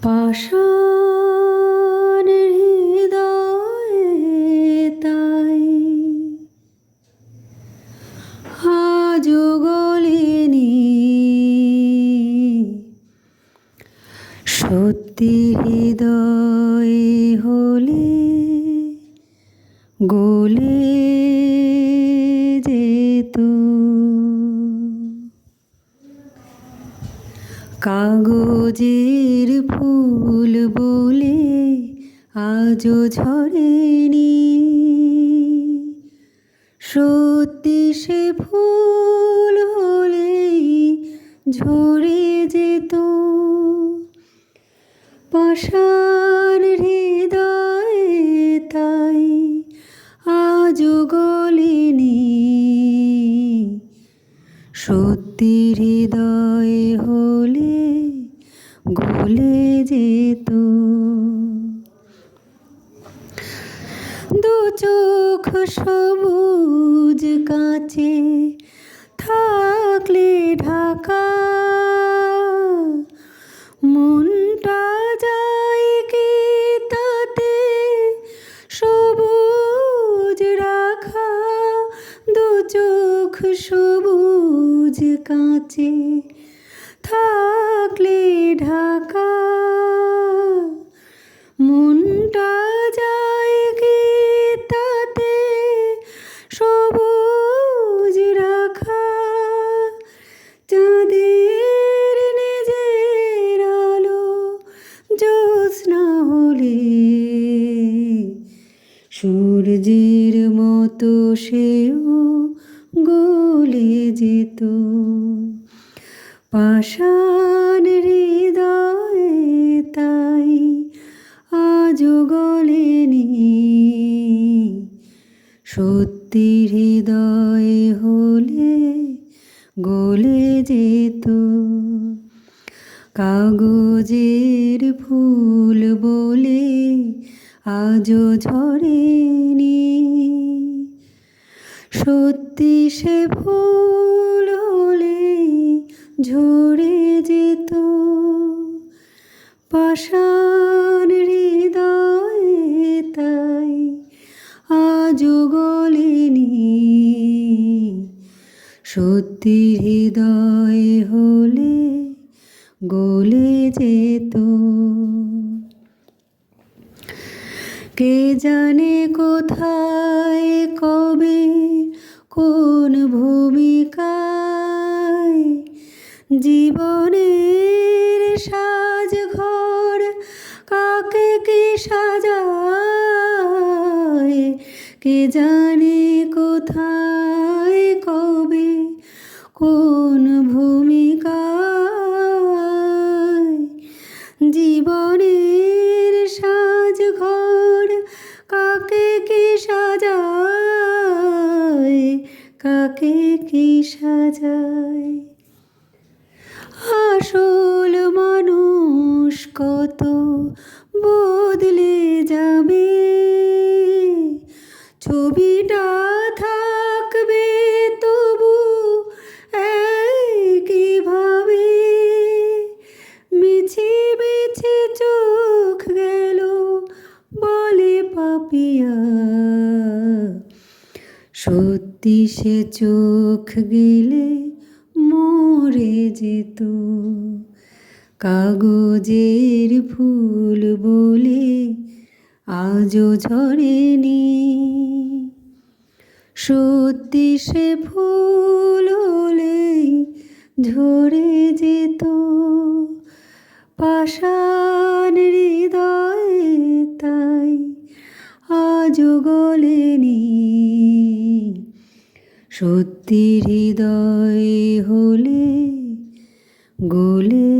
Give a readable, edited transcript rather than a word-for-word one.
পাষাণ হৃদয়ে তাই আজও গলেনি, সত্যি হৃদয়ে হলে গলে যেত। কাগজের ফুল বলে আজও ঝরেনি, সত্যি সে ফুল হলেই ঝরে যেত। পাষাণ হৃদয়ে তাই আজও গলেনি, সত্যি হৃদয়ে হলে গলে যেত। দু চোখ সবুজ কাঁচে থাকলে ঢাকা, মনটা যায় কি তাতে সবুজ রাখা। দু চোখ সবুজ কাঁচে থাকলে ঢাকা, মনটা যায় কি তাতে সবুজ রাখা। চাঁদের নিজের আলো জ্যোৎস্না হলে সূর্যের মতো সেও গলে যেত। পাষাণ হৃদয়ে তাই আজও গলেনি, সত্যি হৃদয়ে হলে গলে যেত। কাগজের ফুল বলে আজও ঝরেনি, সত্যি সে ফুল হলেই ঝরে যেত। পাষাণ হৃদয়ে তাই আজও গলেনি, সত্যি হৃদয়ে হলে গলে যেত। কে জানে কোথায় কবে কোন ভূমিকায় জীবনের সাজ ঘর কাকে কি সাজায়। কে জানে কোথায় কবে কোন ভূমিকায় জীবনের সাজ ঘর কাকে কি সাজায়, কাকে কি সাজায়। আসল মানুষ কত বদলে যাবে, ছবিটা থাকবে তবু একইভাবে। মিছি মিছি চোখ গেল বলে পাপিয়া, সত্যি সে চোখ গেলে মরে যেত। কাগজের ফুল বলে আজও ঝরেনি, সত্যি সে ফুল হলেই ঝরে যেত। পাষাণ হৃদয়ে তাই আজও গলেনি, সত্যি হৃদয়ে হলে গলে